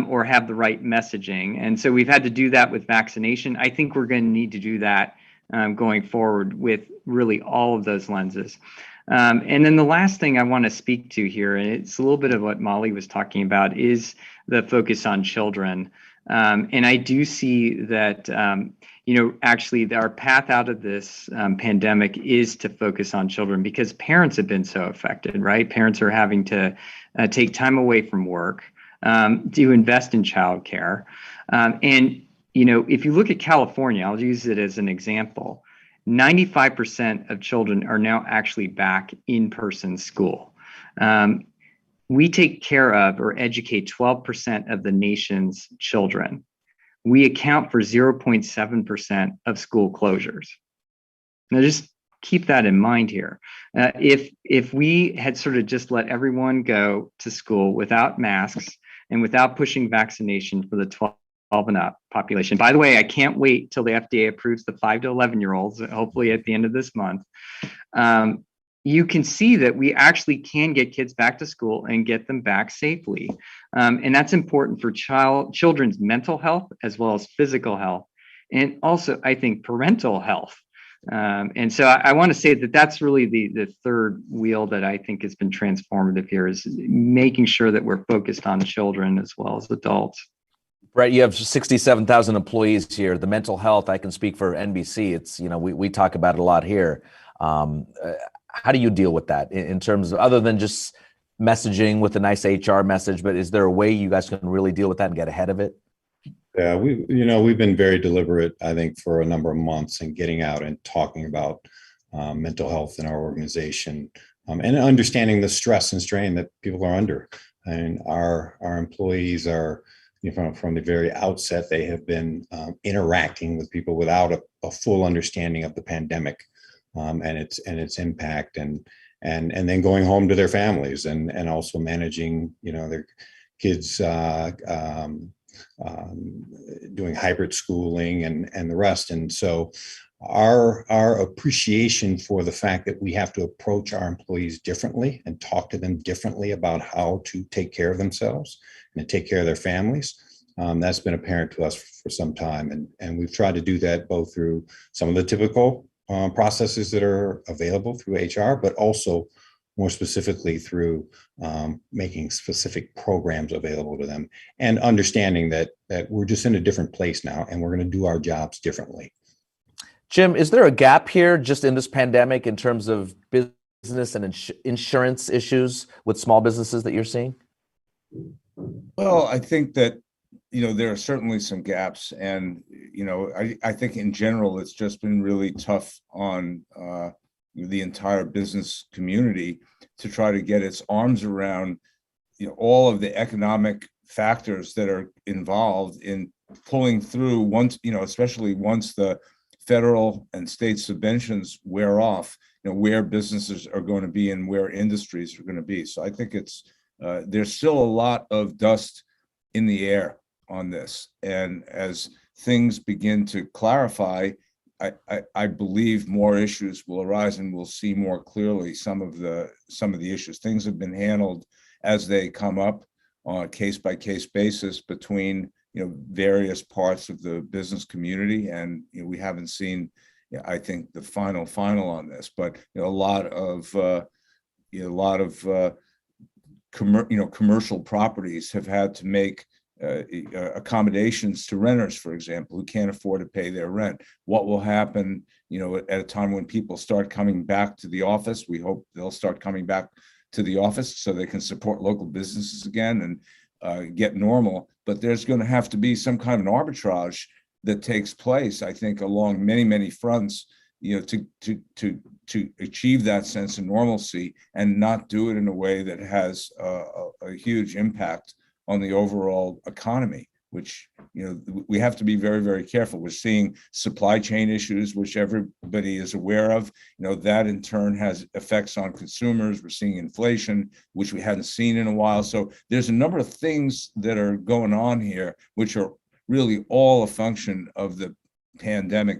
or have the right messaging. And so we've had to do that with vaccination. I think we're going to need to do that going forward with really all of those lenses. And then the last thing I want to speak to here, and it's a little bit of what Molly was talking about, is the focus on children. And I do see that, actually our path out of this pandemic is to focus on children because parents have been so affected, right? Parents are having to take time away from work to invest in childcare. And, if you look at California, I'll use it as an example. 95% of children are now actually back in-person school. We take care of or educate 12% of the nation's children. We account for 0.7% of school closures. Now, just keep that in mind here. If we had sort of just let everyone go to school without masks and without pushing vaccination for the 12 and up population. By the way, I can't wait till the FDA approves the 5 to 11-year-olds, hopefully at the end of this month. You can see that we actually can get kids back to school and get them back safely. And that's important for children's mental health as well as physical health. And also, I think, parental health. And so I want to say that that's really the third wheel that I think has been transformative here, is making sure that we're focused on children as well as adults.
Brett, you have 67,000 employees here. The mental health, I can speak for NBC. It's, we talk about it a lot here. How do you deal with that in terms of, other than just messaging with a nice HR message, but is there a way you guys can really deal with that and get ahead of it?
Yeah, we've been very deliberate, I think, for a number of months in getting out and talking about mental health in our organization and understanding the stress and strain that people are under. And our employees are, from the very outset, they have been interacting with people without a full understanding of the pandemic and its impact, and then going home to their families and also managing, their kids doing hybrid schooling and the rest. And so our appreciation for the fact that we have to approach our employees differently and talk to them differently about how to take care of themselves and to take care of their families. That's been apparent to us for some time. And we've tried to do that both through some of the typical processes that are available through HR, but also more specifically through making specific programs available to them and understanding that we're just in a different place now and we're going to do our jobs differently.
Jim, is there a gap here just in this pandemic in terms of business and insurance issues with small businesses that you're seeing?
Well, I think that, there are certainly some gaps. And, I think in general, it's just been really tough on the entire business community to try to get its arms around, all of the economic factors that are involved in pulling through once, especially once the federal and state subventions wear off, where businesses are going to be and where industries are going to be. So I think it's there's still a lot of dust in the air on this. And as things begin to clarify, I believe more issues will arise and we'll see more clearly some of the issues. Things have been handled as they come up on a case-by-case basis between various parts of the business community, and we haven't seen, I think, the final on this. But a lot of commercial properties have had to make accommodations to renters, for example, who can't afford to pay their rent. What will happen, at a time when people start coming back to the office? We hope they'll start coming back to the office so they can support local businesses again. And get normal, but there's going to have to be some kind of an arbitrage that takes place, I think, along many fronts, to achieve that sense of normalcy and not do it in a way that has a huge impact on the overall economy, which, we have to be very careful. We're seeing supply chain issues, which everybody is aware of. That in turn has effects on consumers. We're seeing inflation, which we hadn't seen in a while. So there's a number of things that are going on here, which are really all a function of the pandemic,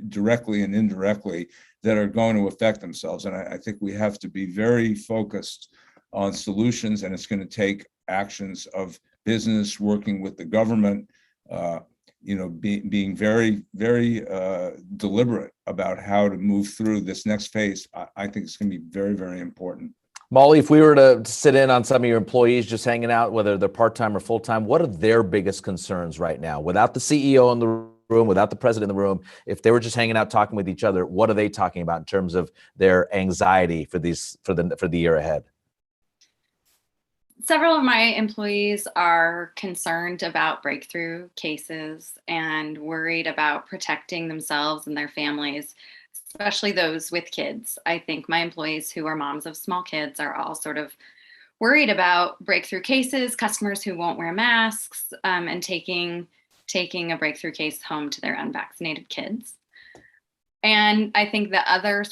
directly and indirectly, that are going to affect themselves. And I think we have to be very focused on solutions, and it's going to take actions of business working with the government, being very deliberate about how to move through this next phase. I think it's going to be very important.
Molly, if we were to sit in on some of your employees just hanging out, whether they're part-time or full-time, what are their biggest concerns right now? Without the CEO in the room, without the president in the room, if they were just hanging out talking with each other, what are they talking about in terms of their anxiety for the year ahead?
Several of my employees are concerned about breakthrough cases and worried about protecting themselves and their families, especially those with kids. I think my employees who are moms of small kids are all sort of worried about breakthrough cases, customers who won't wear masks, and taking a breakthrough case home to their unvaccinated kids. And I think the other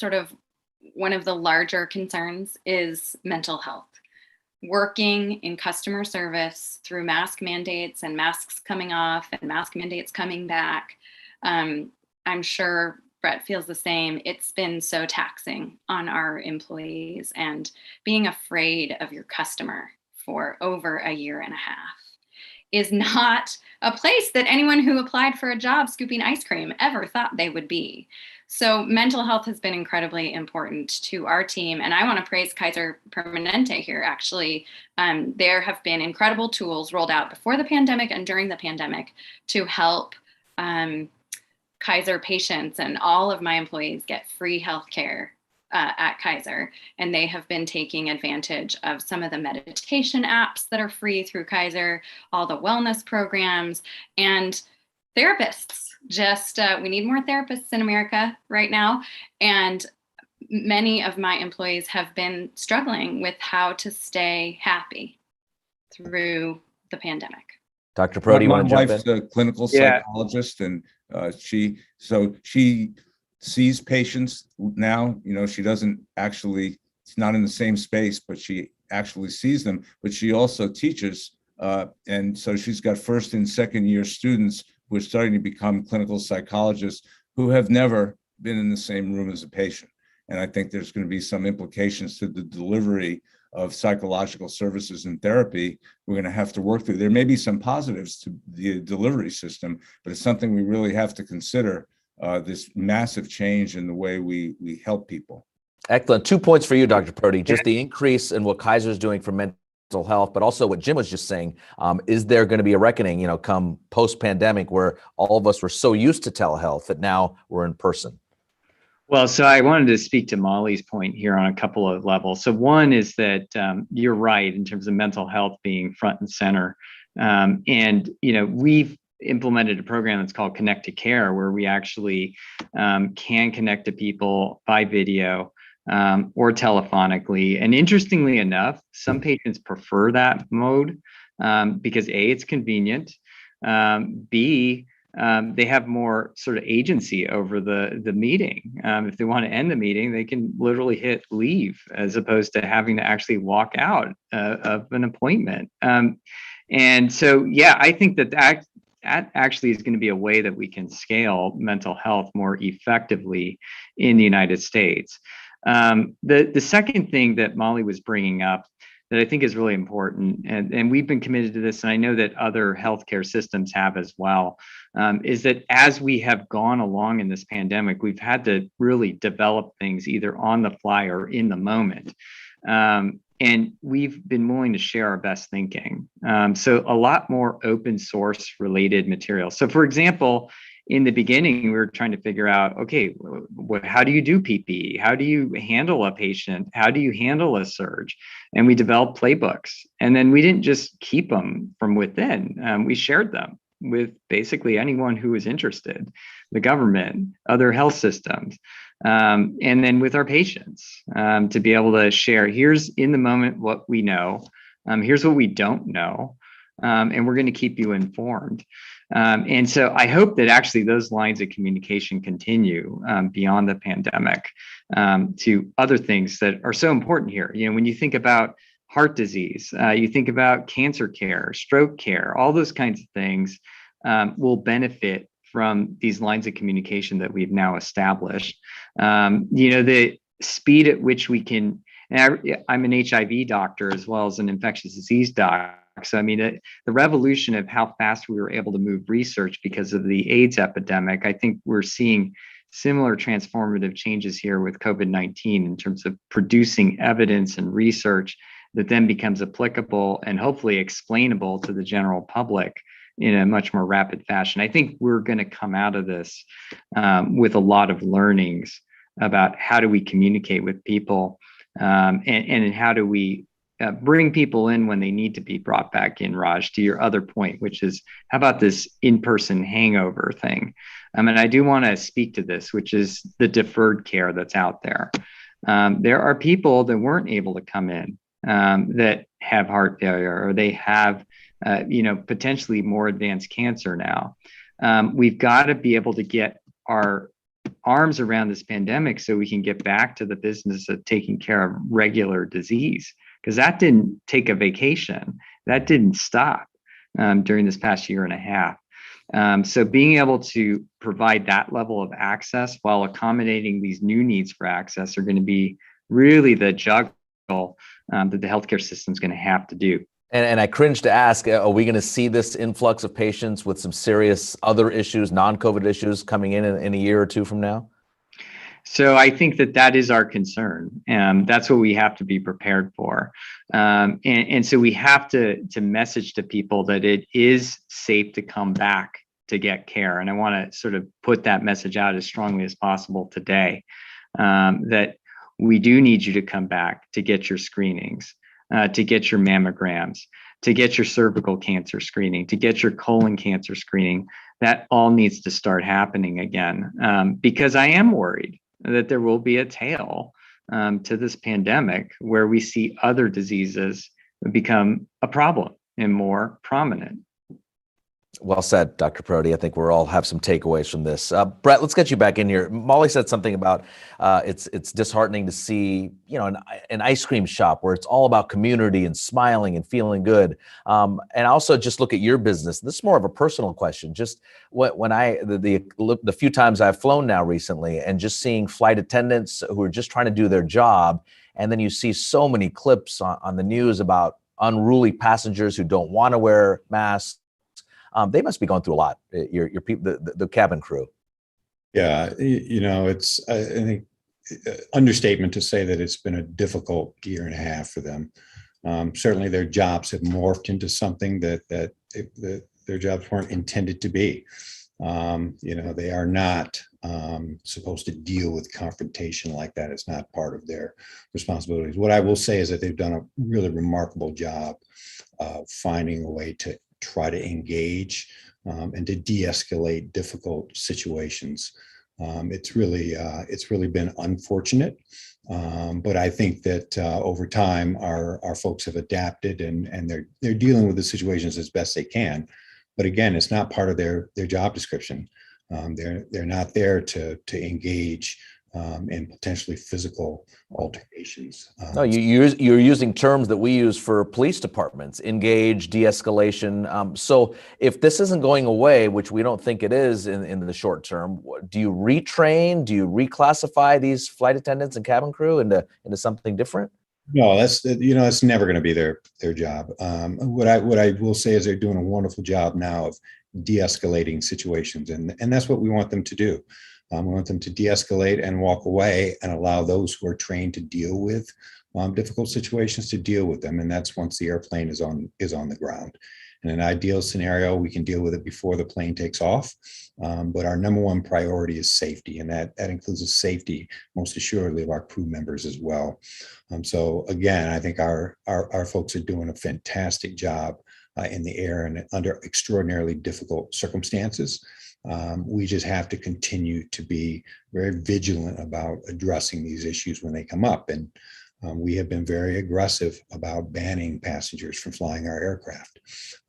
one of the larger concerns is mental health. Working in customer service through mask mandates and masks coming off and mask mandates coming back. I'm sure Brett feels the same. It's been so taxing on our employees, and being afraid of your customer for over a year and a half is not a place that anyone who applied for a job scooping ice cream ever thought they would be. So mental health has been incredibly important to our team. And I want to praise Kaiser Permanente here, actually. There have been incredible tools rolled out before the pandemic and during the pandemic to help Kaiser patients and all of my employees get free healthcare at Kaiser. And they have been taking advantage of some of the meditation apps that are free through Kaiser, all the wellness programs, and therapists. We need more therapists in America right now. And many of my employees have been struggling with how to stay happy through the pandemic.
Dr. Perotti, you want to jump in?
My wife's a clinical psychologist, and she sees patients now. She doesn't actually, it's not in the same space, but she actually sees them, but she also teaches. And so she's got first and second year students who are starting to become clinical psychologists who have never been in the same room as a patient. And I think there's going to be some implications to the delivery of psychological services and therapy we're going to have to work through. There may be some positives to the delivery system, but it's something we really have to consider, this massive change in the way we help people.
Excellent. 2 points for you, Dr. Perotti. Just the increase in what Kaiser is doing for mental health, but also what Jim was just saying. Is there going to be a reckoning, come post-pandemic, where all of us were so used to telehealth that now we're in person?
Well, so I wanted to speak to Molly's point here on a couple of levels. So one is that you're right in terms of mental health being front and center. And we've implemented a program that's called Connect to Care, where we actually can connect to people by video or telephonically. And interestingly enough, some patients prefer that mode because A, it's convenient, B, they have more sort of agency over the meeting. If they want to end the meeting, they can literally hit leave as opposed to having to actually walk out of an appointment. And so, yeah, I think that actually is going to be a way that we can scale mental health more effectively in the United States. The second thing that Molly was bringing up that I think is really important, and we've been committed to this, and I know that other healthcare systems have as well, is that as we have gone along in this pandemic, we've had to really develop things either on the fly or in the moment. And we've been willing to share our best thinking. So a lot more open source related material. So for example, in the beginning, we were trying to figure out, okay, how do you do PPE? How do you handle a patient? How do you handle a surge? And we developed playbooks. And then we didn't just keep them from within. We shared them with basically anyone who was interested, the government, other health systems, and then with our patients, to be able to share, here's in the moment what we know, here's what we don't know, and we're going to keep you informed. And so I hope that actually those lines of communication continue beyond the pandemic to other things that are so important here. You know, when you think about heart disease, you think about cancer care, stroke care, all those kinds of things will benefit from these lines of communication that we've now established. You know, the speed at which we can, and I'm an HIV doctor as well as an infectious disease doc. So, I mean, the revolution of how fast we were able to move research because of the AIDS epidemic, I think we're seeing similar transformative changes here with COVID-19 in terms of producing evidence and research that then becomes applicable and hopefully explainable to the general public in a much more rapid fashion. I think we're going to come out of this with a lot of learnings about how do we communicate with people and how do we bring people in when they need to be brought back in, Raj, to your other point, which is how about this in-person hangover thing? And I do want to speak to this, which is the deferred care that's out there. There are people that weren't able to come in that have heart failure, or they have, potentially more advanced cancer now. We've got to be able to get our arms around this pandemic so we can get back to the business of taking care of regular disease, because that didn't take a vacation. That didn't stop during this past year and a half. So being able to provide that level of access while accommodating these new needs for access are going to be really the juggle that the healthcare system is going to have to do.
And I cringe to ask, are we going to see this influx of patients with some serious other issues, non-COVID issues coming in a year or two from now?
So I think that is our concern. That's what we have to be prepared for. And so we have to message to people that it is safe to come back to get care. And I want to sort of put that message out as strongly as possible today, that we do need you to come back to get your screenings, to get your mammograms, to get your cervical cancer screening, to get your colon cancer screening. That all needs to start happening again, because I am worried that there will be a tail to this pandemic where we see other diseases become a problem and more prominent.
Well said, Dr. Parodi. I think we'll all have some takeaways from this. Brett, let's get you back in here. Molly said something about it's disheartening to see, an ice cream shop where it's all about community and smiling and feeling good. And also just look at your business. This is more of a personal question. Just when the few times I've flown now recently, and just seeing flight attendants who are just trying to do their job, and then you see so many clips on the news about unruly passengers who don't want to wear masks. They must be going through a lot. Your people, the cabin crew.
Yeah, it's I think understatement to say that it's been a difficult year and a half for them. Certainly, their jobs have morphed into something that their jobs weren't intended to be. They are not supposed to deal with confrontation like that. It's not part of their responsibilities. What I will say is that they've done a really remarkable job of finding a way to try to engage and to de-escalate difficult situations. It's really been unfortunate, but I think that over time our folks have adapted and they're dealing with the situations as best they can. But again, it's not part of their job description. They're not there to engage in potentially physical altercations.
No, you're using terms that we use for police departments: engage, de-escalation. So if this isn't going away, which we don't think it is in the short term, do you retrain? Do you reclassify these flight attendants and cabin crew into something different?
No, that's never going to be their job. What I will say is they're doing a wonderful job now of de-escalating situations, and that's what we want them to do. We want them to de-escalate and walk away and allow those who are trained to deal with difficult situations to deal with them. And that's once the airplane is on the ground. In an ideal scenario, we can deal with it before the plane takes off. But our number one priority is safety, and that includes the safety, most assuredly, of our crew members as well. So again, I think our folks are doing a fantastic job in the air and under extraordinarily difficult circumstances. We just have to continue to be very vigilant about addressing these issues when they come up. And we have been very aggressive about banning passengers from flying our aircraft.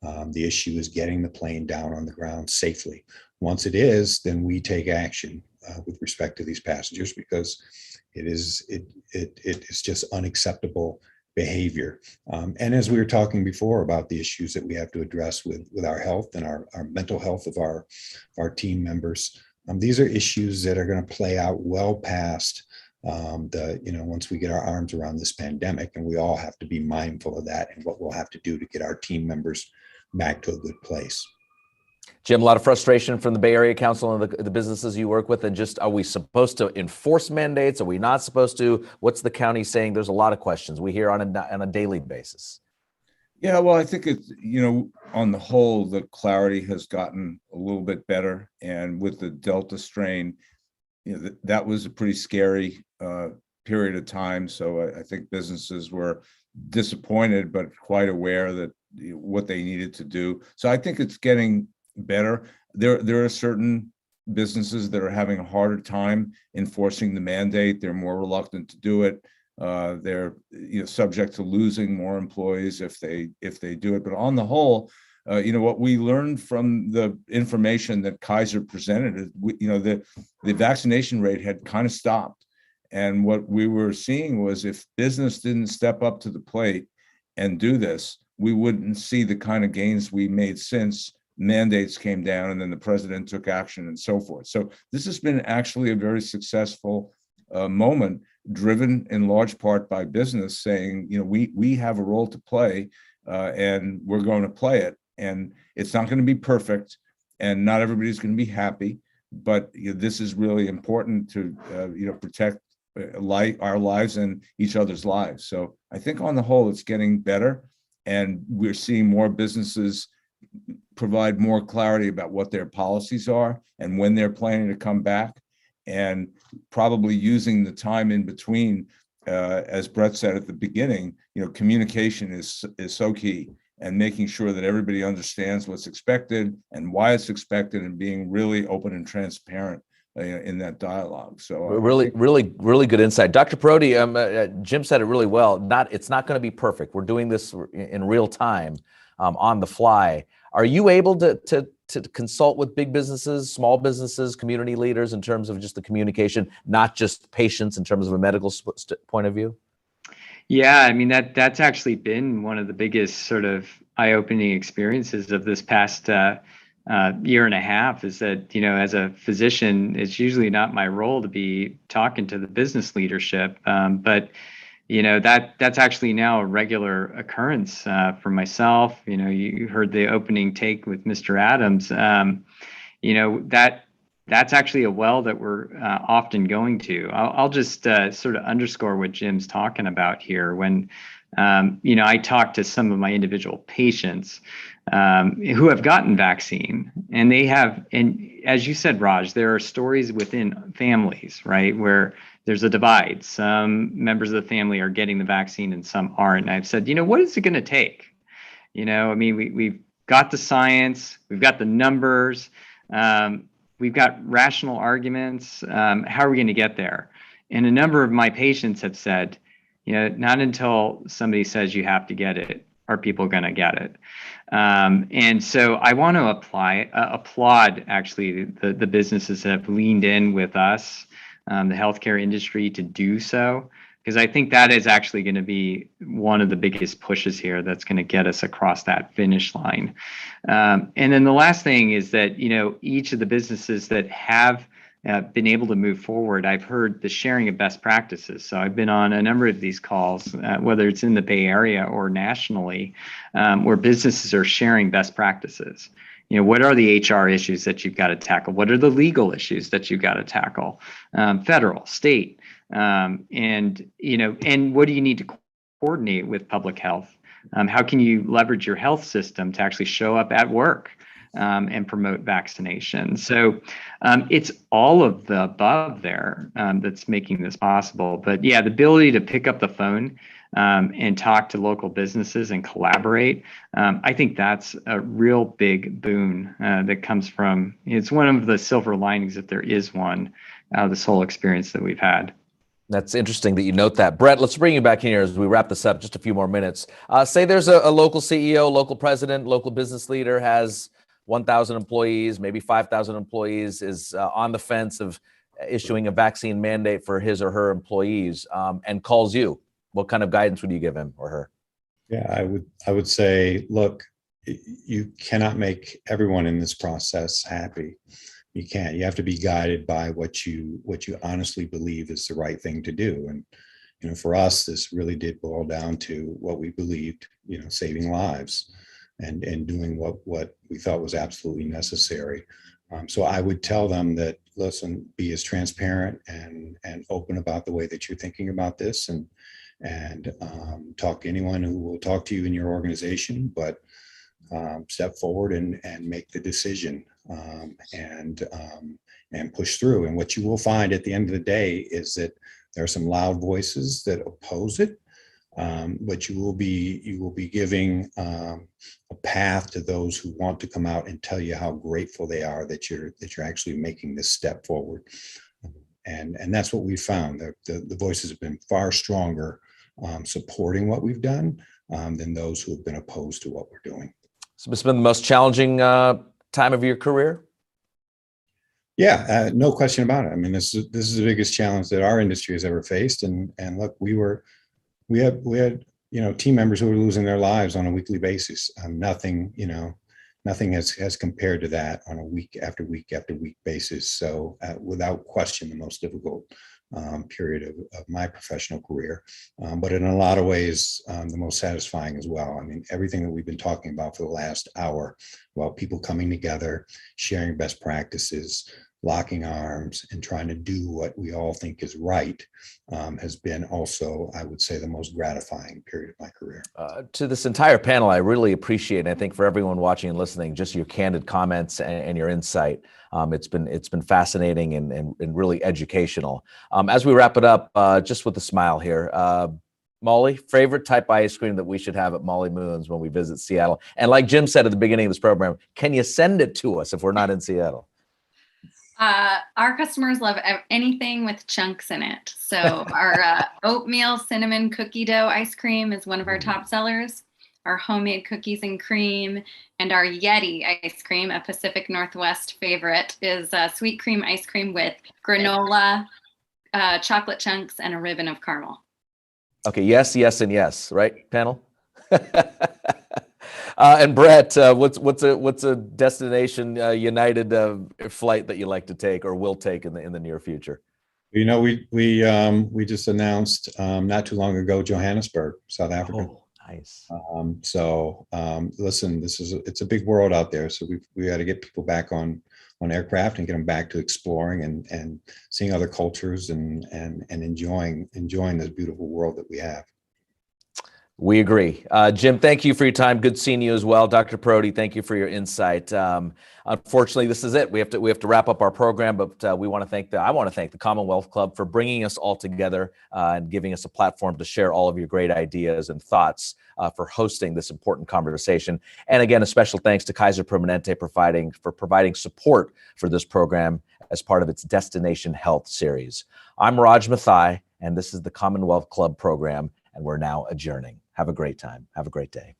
The issue is getting the plane down on the ground safely. Once it is, then we take action with respect to these passengers, because it is just unacceptable behavior. And as we were talking before about the issues that we have to address with our health and our mental health of our team members, these are issues that are going to play out well past once we get our arms around this pandemic, and we all have to be mindful of that and what we'll have to do to get our team members back to a good place.
Jim, a lot of frustration from the Bay Area Council and the businesses you work with, and just, are we supposed to enforce mandates? Are we not supposed to? What's the county saying? There's a lot of questions we hear on a daily basis.
Yeah, well, I think it's, on the whole, the clarity has gotten a little bit better. And with the Delta strain, that was a pretty scary period of time. So I think businesses were disappointed, but quite aware that what they needed to do. So I think it's getting better. There are certain businesses that are having a harder time enforcing the mandate. They're more reluctant to do it. They're subject to losing more employees if they do it. But on the whole, what we learned from the information that Kaiser presented is, the vaccination rate had kind of stopped. And what we were seeing was, if business didn't step up to the plate and do this, we wouldn't see the kind of gains we made since mandates came down and then the president took action and so forth. So this has been actually a very successful moment, driven in large part by business saying, we have a role to play and we're going to play it. And it's not going to be perfect and not everybody's going to be happy, but this is really important to protect our lives and each other's lives. So I think on the whole, it's getting better, and we're seeing more businesses provide more clarity about what their policies are and when they're planning to come back, and probably using the time in between, as Brett said at the beginning, communication is so key, and making sure that everybody understands what's expected and why it's expected, and being really open and transparent in that dialogue. So
really good insight. Dr. Parodi, Jim said it really well. It's not going to be perfect. We're doing this in real time, on the fly. Are you able to consult with big businesses, small businesses, community leaders in terms of just the communication, not just patients in terms of a medical point of view?
Yeah, I mean, that's actually been one of the biggest sort of eye-opening experiences of this past year and a half, is that, as a physician, it's usually not my role to be talking to the business leadership. But that's actually now a regular occurrence for myself. You heard the opening take with Mr. Adams. That's actually a well that we're often going to. I'll just sort of underscore what Jim's talking about here. When I talk to some of my individual patients who have gotten vaccine, and they have, and as you said, Raj, there are stories within families, right, where there's a divide. Some members of the family are getting the vaccine and some aren't. And I've said, what is it going to take? We've got the science, we've got the numbers, we've got rational arguments. How are we going to get there? And a number of my patients have said, not until somebody says you have to get it are people going to get it. And so I want to applaud actually the businesses that have leaned in with us, the healthcare industry, to do so, because I think that is actually going to be one of the biggest pushes here that's going to get us across that finish line. And then the last thing is that, each of the businesses that have been able to move forward, I've heard the sharing of best practices. So I've been on a number of these calls, whether it's in the Bay Area or nationally, where businesses are sharing best practices. What are the HR issues that you've got to tackle? What are the legal issues that you've got to tackle? Federal, state, and what do you need to coordinate with public health? How can you leverage your health system to actually show up at work and promote vaccination? So it's all of the above there that's making this possible. But yeah, the ability to pick up the phone and talk to local businesses and collaborate, I think that's a real big boon that comes from, it's one of the silver linings, if there is one, this whole experience that we've had.
That's interesting that you note that. Brett, let's bring you back in here as we wrap this up, just a few more minutes. Say there's a local CEO, local president, local business leader has 1,000 employees, maybe 5,000 employees, is on the fence of issuing a vaccine mandate for his or her employees, and calls you. What kind of guidance would you give him or her?
Yeah, I would say, look, you cannot make everyone in this process happy. You can't. You have to be guided by what you honestly believe is the right thing to do. And for us, this really did boil down to what we believed, saving lives and doing what we thought was absolutely necessary. So I would tell them that, listen, be as transparent and open about the way that you're thinking about this, and talk to anyone who will talk to you in your organization, but step forward and make the decision and push through. And what you will find at the end of the day is that there are some loud voices that oppose it, but you will be giving a path to those who want to come out and tell you how grateful they are that you're actually making this step forward. And that's what we found. The voices have been far stronger supporting what we've done than those who have been opposed to what we're doing.
So it's been the most challenging time of your career?
Yeah, no question about it. I mean, this is the biggest challenge that our industry has ever faced. And look, we had team members who were losing their lives on a weekly basis. Nothing has compared to that on a week after week after week basis. So without question, the most difficult period of my professional career, but in a lot of ways, the most satisfying as well. I mean, everything that we've been talking about for the last hour, about people coming together, sharing best practices, locking arms, and trying to do what we all think is right, has been also, I would say, the most gratifying period of my career.
To this entire panel, I really appreciate, and I think for everyone watching and listening, just your candid comments and your insight. It's been fascinating and really educational. As we wrap it up, just with a smile here, Molly, favorite type of ice cream that we should have at Molly Moon's when we visit Seattle? And like Jim said at the beginning of this program, can you send it to us if we're not in Seattle?
Our customers love anything with chunks in it. So our oatmeal cinnamon cookie dough ice cream is one of our top sellers. Our homemade cookies and cream, and our Yeti ice cream, a Pacific Northwest favorite, is sweet cream ice cream with granola, chocolate chunks, and a ribbon of caramel. Okay,
yes, yes, and yes, right, panel? And Brett, what's a destination United flight that you like to take or will take in the near future?
We just announced not too long ago Johannesburg, South Africa.
Oh, nice.
Listen, it's a big world out there, so we got to get people back on aircraft and get them back to exploring and seeing other cultures and enjoying this beautiful world that we have.
We agree. Jim, thank you for your time. Good seeing you as well. Dr. Parodi, thank you for your insight. Unfortunately, this is it. We have to wrap up our program, but I want to thank the Commonwealth Club for bringing us all together and giving us a platform to share all of your great ideas and thoughts, for hosting this important conversation. And again, a special thanks to Kaiser Permanente for providing support for this program as part of its Destination Health series. I'm Raj Mathai, and this is the Commonwealth Club program, and we're now adjourning. Have a great time. Have a great day.